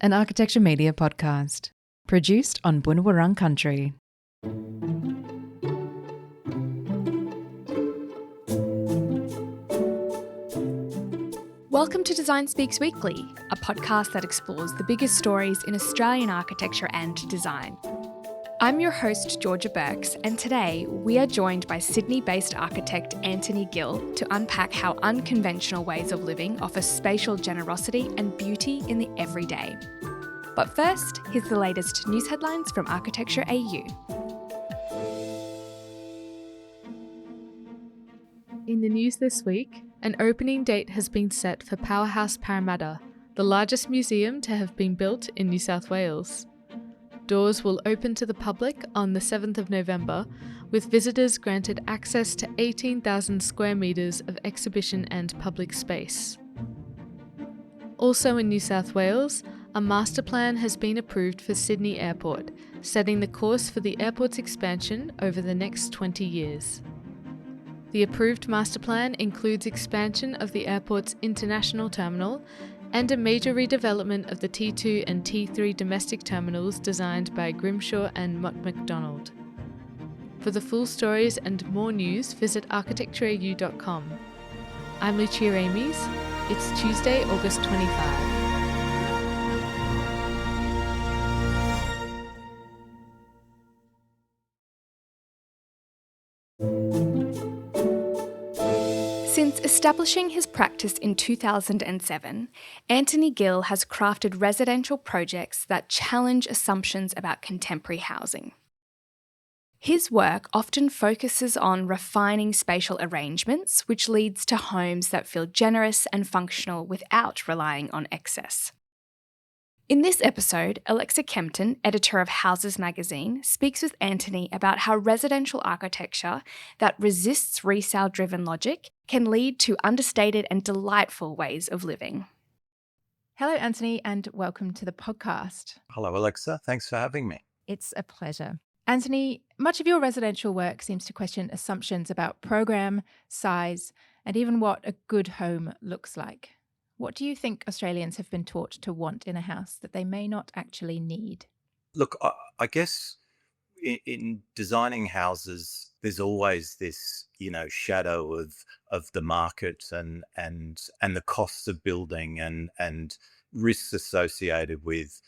an architecture media podcast, produced on Bunawurrung country. Welcome to Design Speaks Weekly, a podcast that explores the biggest stories in Australian architecture and design. I'm your host, Georgia Burks, and today we are joined by Sydney-based architect Anthony Gill to unpack how unconventional ways of living offer spatial generosity and beauty in the everyday. But first, here's the latest news headlines from Architecture AU. In the news this week, an opening date has been set for Powerhouse Parramatta, the largest museum to have been built in New South Wales. Doors will open to the public on the 7th of November, with visitors granted access to 18,000 square metres of exhibition and public space. Also in New South Wales, a master plan has been approved for Sydney Airport, setting the course for the airport's expansion over the next 20 years. The approved master plan includes expansion of the airport's international terminal and a major redevelopment of the T2 and T3 domestic terminals designed by Grimshaw and Mott MacDonald. For the full stories and more news, visit architectureau.com. I'm Lucia Amies. It's Tuesday, August 25. Since establishing his practice in 2007, Anthony Gill has crafted residential projects that challenge assumptions about contemporary housing. His work often focuses on refining spatial arrangements, which leads to homes that feel generous and functional without relying on excess. In this episode, Alexa Kempton, editor of Houses magazine, speaks with Anthony about how residential architecture that resists resale-driven logic can lead to understated and delightful ways of living. Hello, Anthony, and welcome to the podcast. Hello, Alexa. Thanks for having me. It's a pleasure. Anthony, much of your residential work seems to question assumptions about program, size, and even what a good home looks like. What do you think Australians have been taught to want in a house that they may not actually need? Look, I guess in designing houses, there's always this, shadow of the market and the costs of building and risks associated with,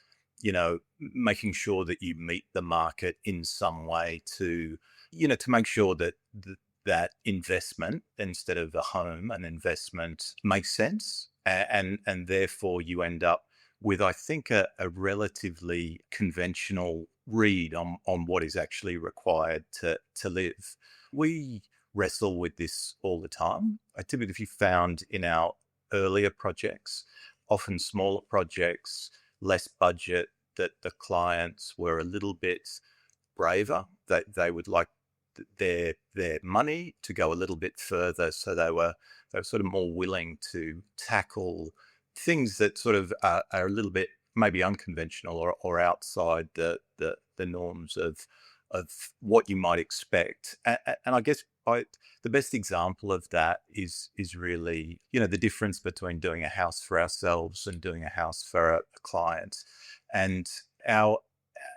making sure that you meet the market in some way to make sure that that investment, instead of a home, an investment makes sense. And therefore you end up with, I think, a relatively conventional read on what is actually required to live. We wrestle with this all the time. I typically found in our earlier projects, often smaller projects, less budget, that the clients were a little bit braver, that they would like their money to go a little bit further, so they were sort of more willing to tackle things that sort of are a little bit maybe unconventional or outside the norms of what you might expect. And I guess the best example of that is really the difference between doing a house for ourselves and doing a house for a client. And our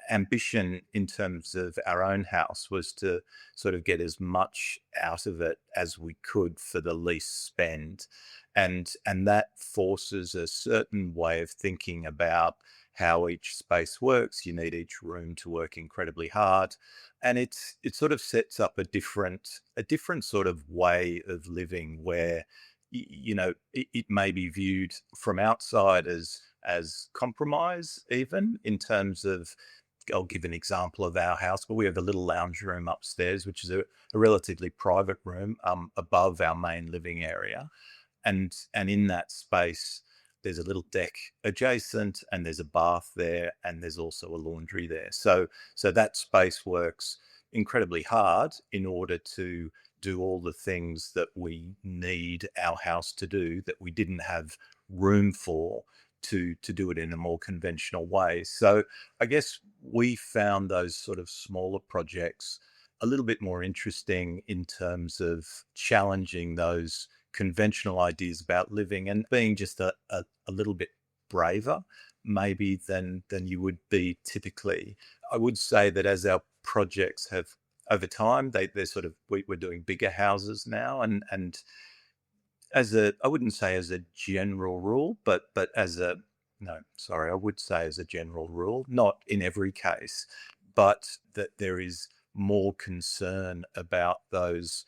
ambition in terms of our own house was to sort of get as much out of it as we could for the least spend, and that forces a certain way of thinking about how each space works. You need each room to work incredibly hard, and it sort of sets up a different sort of way of living where it may be viewed from outside as compromise, even in terms of, I'll give an example of our house, but we have a little lounge room upstairs, which is a relatively private room above our main living area. And in that space, there's a little deck adjacent, and there's a bath there, and there's also a laundry there. So that space works incredibly hard in order to do all the things that we need our house to do, that we didn't have room for to do it in a more conventional way. So I guess we found those sort of smaller projects a little bit more interesting in terms of challenging those conventional ideas about living and being just a little bit braver maybe than you would be typically. I would say that as our projects have over time, they're sort of we're doing bigger houses now, and I wouldn't say as a general rule, but as a no, sorry, I would say as a general rule, not in every case, but that there is more concern about those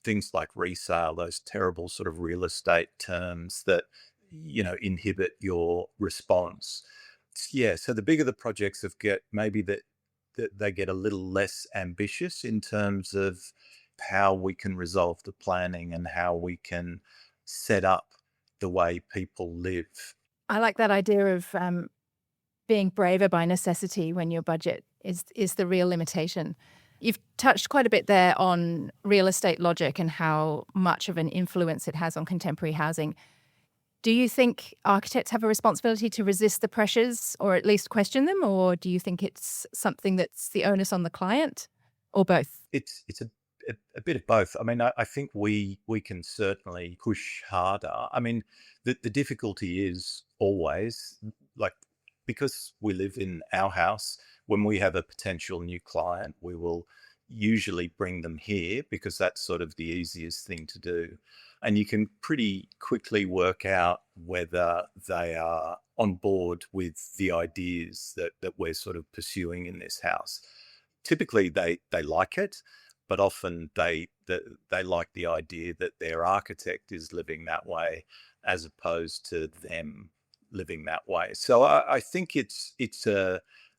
things like resale, those terrible sort of real estate terms that, inhibit your response. Yeah, so the bigger the projects have get, maybe that they get a little less ambitious in terms of how we can resolve the planning and how we can set up the way people live. I like that idea of being braver by necessity when your budget is the real limitation. You've touched quite a bit there on real estate logic and how much of an influence it has on contemporary housing. Do you think architects have a responsibility to resist the pressures or at least question them? Or do you think it's something that's the onus on the client, or both? It's a bit of both. I mean, I think we can certainly push harder. I mean, the difficulty is always, like, because we live in our house, when we have a potential new client, we will usually bring them here because that's sort of the easiest thing to do. And you can pretty quickly work out whether they are on board with the ideas that we're sort of pursuing in this house. Typically, they like it, but often they like the idea that their architect is living that way as opposed to them living that way. So I think it's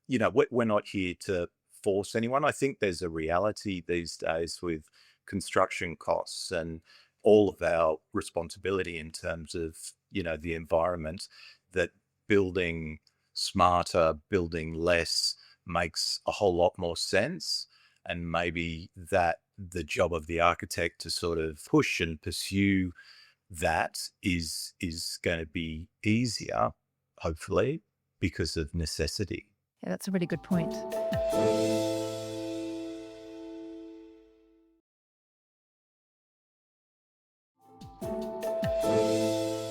we're not here to force anyone. I think there's a reality these days with construction costs and all of our responsibility in terms of, the environment, that building smarter, building less makes a whole lot more sense. And maybe that the job of the architect to sort of push and pursue that is going to be easier, hopefully, because of necessity. Yeah, that's a really good point.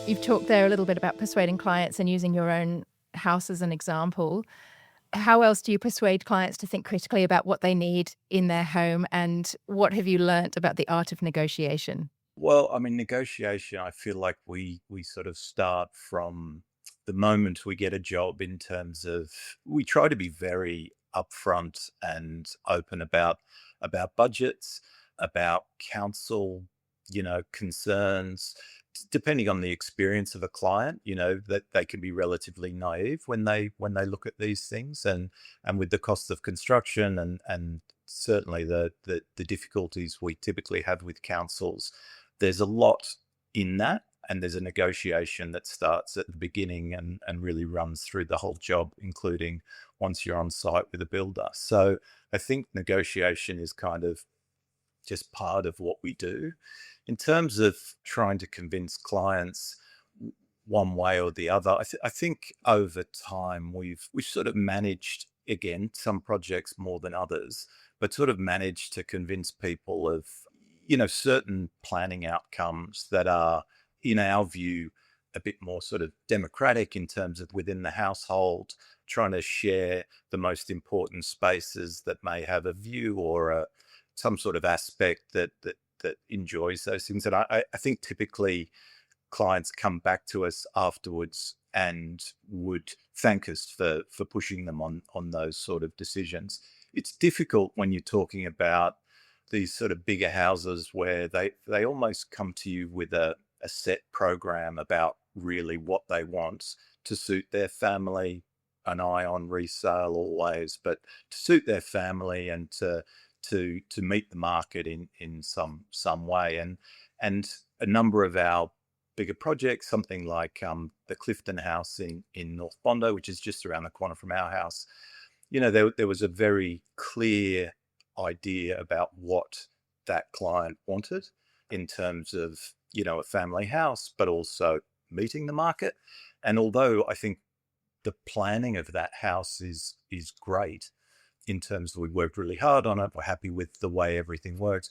You've talked there a little bit about persuading clients and using your own house as an example. How else do you persuade clients to think critically about what they need in their home, and what have you learnt about the art of negotiation? Well, I mean, negotiation, I feel like we sort of start from the moment we get a job, in terms of we try to be very upfront and open about budgets, about council, concerns. Depending on the experience of a client, that they can be relatively naive when they look at these things, and with the cost of construction and certainly the difficulties we typically have with councils, there's a lot in that, and there's a negotiation that starts at the beginning and really runs through the whole job, including once you're on site with a builder. So I think negotiation is kind of just part of what we do. In terms of trying to convince clients one way or the other, I think over time we've sort of managed, again, some projects more than others, but sort of managed to convince people of, certain planning outcomes that are, in our view, a bit more sort of democratic in terms of within the household, trying to share the most important spaces that may have a view or some sort of aspect that enjoys those things. And I think typically clients come back to us afterwards and would thank us for pushing them on those sort of decisions. It's difficult when you're talking about these sort of bigger houses where they almost come to you with a set program about really what they want to suit their family. An eye on resale always, but to suit their family and to meet the market in some way. And a number of our bigger projects, something like the Kempton House in North Bondi, which is just around the corner from our house, there was a very clear idea about what that client wanted in terms of, a family house, but also meeting the market. And although I think the planning of that house is great, in terms of we worked really hard on it, we're happy with the way everything works.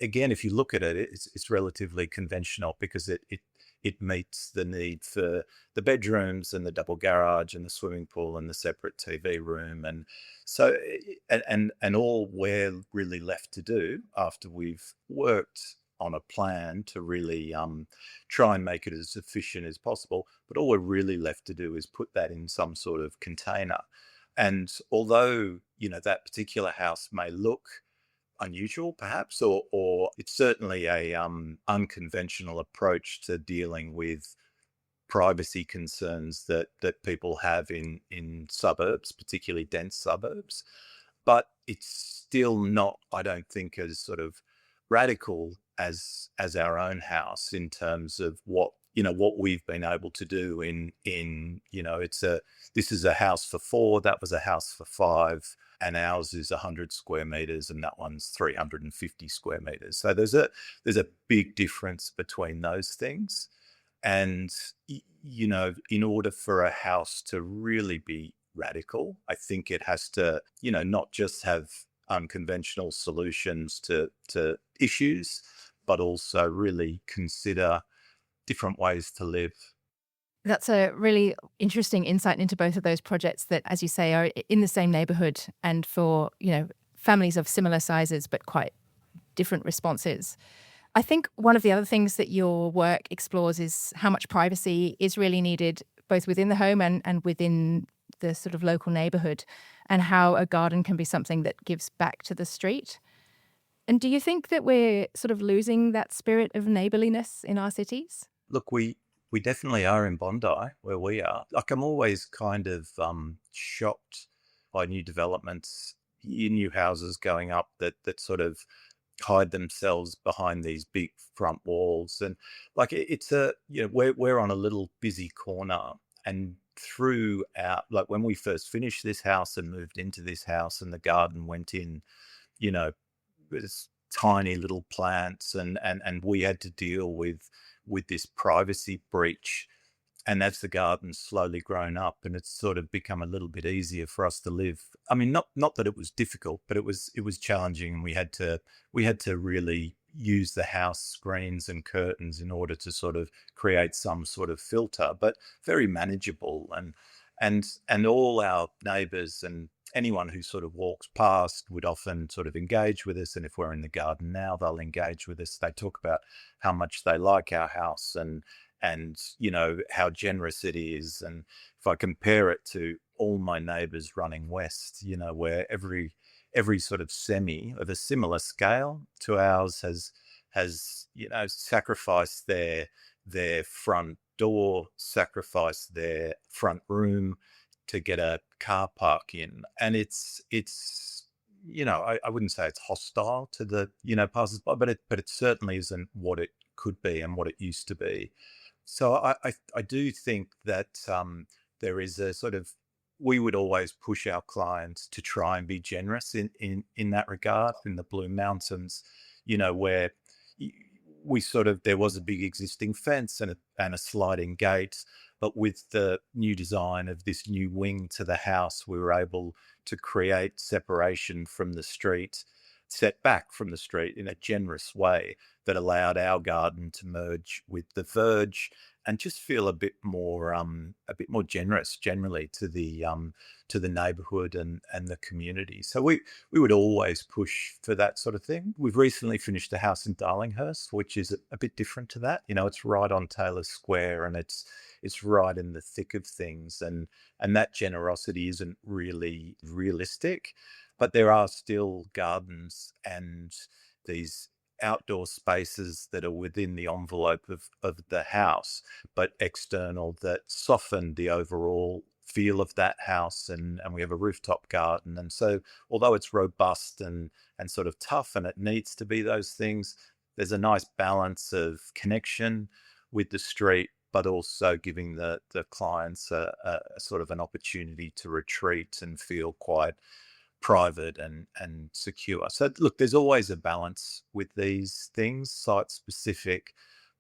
Again, if you look at it, it's relatively conventional because it it meets the need for the bedrooms and the double garage and the swimming pool and the separate TV room. And so, and all we're really left to do after we've worked on a plan to really try and make it as efficient as possible, but all we're really left to do is put that in some sort of container. And although, that particular house may look unusual perhaps, or it's certainly a unconventional approach to dealing with privacy concerns that people have in suburbs, particularly dense suburbs, but it's still not, I don't think, as sort of radical as our own house in terms of what we've been able to do in this is a house for 4, that was a house for 5, and ours is 100 square meters and that one's 350 square meters. So there's a big difference between those things. And in order for a house to really be radical, I think it has to not just have unconventional solutions to issues, but also really consider different ways to live. That's a really interesting insight into both of those projects that, as you say, are in the same neighborhood and for, families of similar sizes, but quite different responses. I think one of the other things that your work explores is how much privacy is really needed, both within the home and within the sort of local neighborhood, and how a garden can be something that gives back to the street. And do you think that we're sort of losing that spirit of neighborliness in our cities? Look, we definitely are in Bondi, where we are. Like, I'm always kind of shocked by new developments, new houses going up that sort of hide themselves behind these big front walls. And like, it's we're on a little busy corner, and throughout, like when we first finished this house and moved into this house and the garden went in, this tiny little plants, and we had to deal with this privacy breach. And as the garden's slowly grown up and it's sort of become a little bit easier for us to live. I mean, not that it was difficult, but it was challenging, and we had to really use the house screens and curtains in order to sort of create some sort of filter, but very manageable. And all our neighbours and anyone who sort of walks past would often sort of engage with us. And if we're in the garden now, they'll engage with us. They talk about how much they like our house and how generous it is. And if I compare it to all my neighbours running west, where every sort of semi of a similar scale to ours has sacrificed their front door, sacrificed their front room to get a car park in. And it's I wouldn't say it's hostile to the passers-by, but it certainly isn't what it could be and what it used to be. So I do think that there is a sort of, we would always push our clients to try and be generous in that regard. In the Blue Mountains, where there was a big existing fence and a sliding gate, but with the new design of this new wing to the house, we were able to create separation from the street, set back from the street in a generous way that allowed our garden to merge with the verge and just feel a bit more generous generally to the neighbourhood and the community. So we would always push for that sort of thing. We've recently finished a house in Darlinghurst, which is a bit different to that. It's right on Taylor Square, and it's right in the thick of things, and that generosity isn't really realistic. But there are still gardens and these outdoor spaces that are within the envelope of the house, but external, that soften the overall feel of that house. And we have a rooftop garden. And so although it's robust and sort of tough, and it needs to be those things, there's a nice balance of connection with the street, but also giving the clients a sort of an opportunity to retreat and feel quite private and secure. So look, there's always a balance with these things, site specific,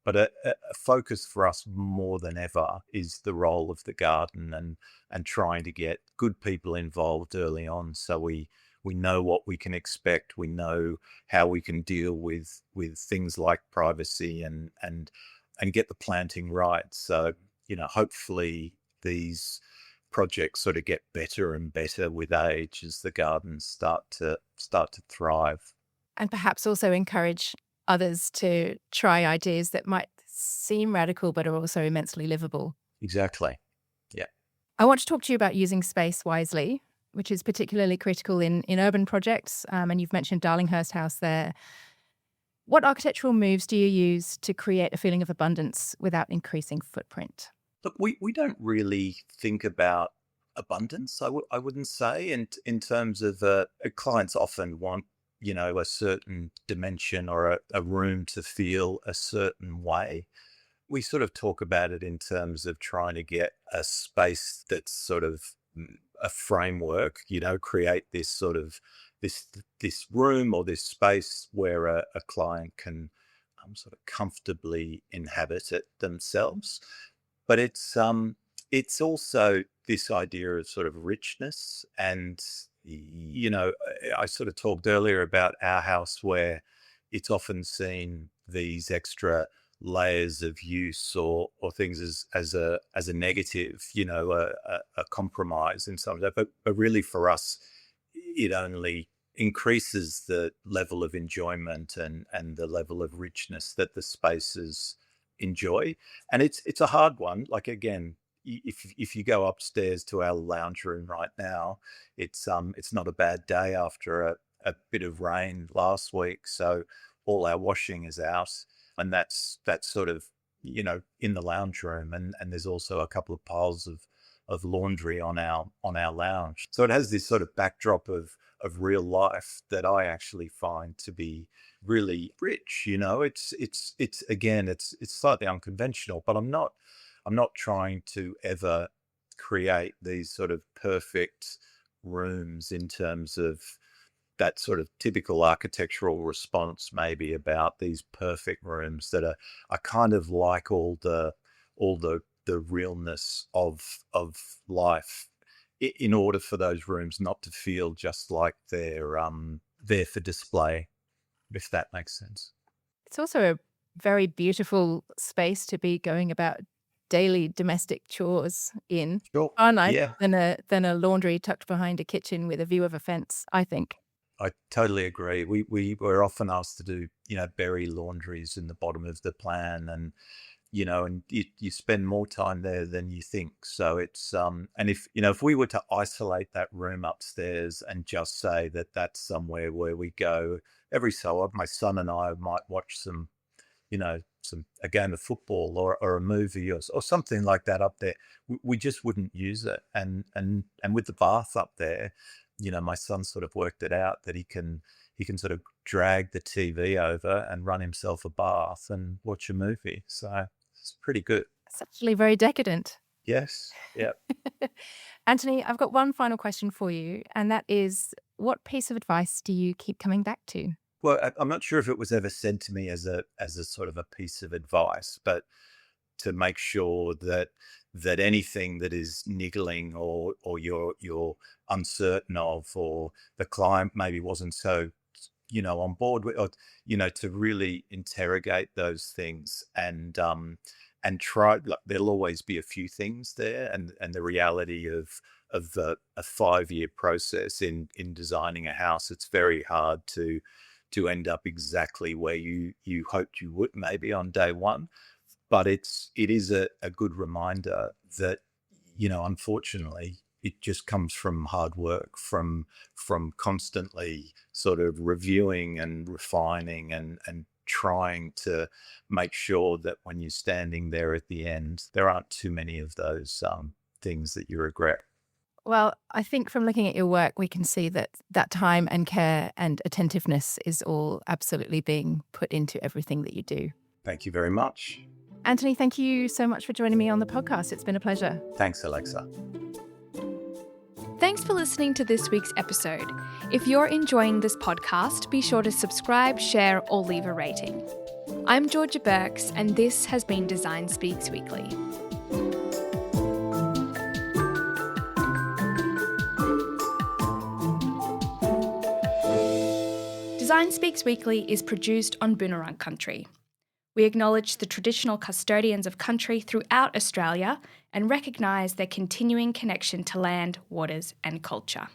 but a focus for us more than ever is the role of the garden and trying to get good people involved early on, so we know what we can expect, we know how we can deal with things like privacy and get the planting right. So, hopefully these projects sort of get better and better with age as the gardens start to thrive. And perhaps also encourage others to try ideas that might seem radical but are also immensely livable. Exactly. Yeah. I want to talk to you about using space wisely, which is particularly critical in urban projects. And you've mentioned Darlinghurst House there. What architectural moves do you use to create a feeling of abundance without increasing footprint? Look, we don't really think about abundance, I wouldn't say, in terms of clients often want, a certain dimension or a room to feel a certain way. We sort of talk about it in terms of trying to get a space that's sort of a framework, create this sort of this room or this space where a client can sort of comfortably inhabit it themselves. But it's also this idea of sort of richness. And I sort of talked earlier about our house, where it's often seen these extra layers of use or things as a negative, a compromise in some way. But really for us, it only increases the level of enjoyment and the level of richness that the spaces enjoy. And it's a hard one. Like, again, if you go upstairs to our lounge room right now, it's not a bad day after a bit of rain last week, so all our washing is out, and that's sort of in the lounge room, and there's also a couple of piles of laundry on our lounge. So it has this sort of backdrop of real life that I actually find to be really rich. It's again, it's slightly unconventional, but I'm not trying to ever create these sort of perfect rooms in terms of that sort of typical architectural response, maybe, about these perfect rooms that are kind of like all the realness of life, in order for those rooms not to feel just like they're there for display, if that makes sense. It's also a very beautiful space to be going about daily domestic chores in. Sure. Far nicer Yeah. than a laundry tucked behind a kitchen with a view of a fence, I think. I totally agree. We're often asked to do, bury laundries in the bottom of the plan, and and you spend more time there than you think. So it's and if we were to isolate that room upstairs and just say that that's somewhere where we go every so often, my son and I might watch a game of football or a movie or something like that up there, we just wouldn't use it. And with the bath up there, my son sort of worked it out that he can sort of drag the TV over and run himself a bath and watch a movie. So it's pretty good. It's actually very decadent. Yes. Yeah. Anthony, I've got one final question for you, and that is, what piece of advice do you keep coming back to? Well, I'm not sure if it was ever said to me as a sort of a piece of advice, but to make sure that anything that is niggling or you're uncertain of, or the client maybe wasn't so on board with, or to really interrogate those things and try. Like, there'll always be a few things there, and the reality of a 5-year process in designing a house, it's very hard to end up exactly where you hoped you would, maybe on day one. But it is a good reminder that, unfortunately, it just comes from hard work, from constantly sort of reviewing and refining and trying to make sure that when you're standing there at the end, there aren't too many of those things that you regret. Well, I think from looking at your work, we can see that time and care and attentiveness is all absolutely being put into everything that you do. Thank you very much. Anthony, thank you so much for joining me on the podcast. It's been a pleasure. Thanks, Alexa. Thanks for listening to this week's episode. If you're enjoying this podcast, be sure to subscribe, share, or leave a rating. I'm Georgia Burks, and this has been Design Speaks Weekly. Design Speaks Weekly is produced on Boonwurrung Country. We acknowledge the traditional custodians of country throughout Australia and recognise their continuing connection to land, waters and culture.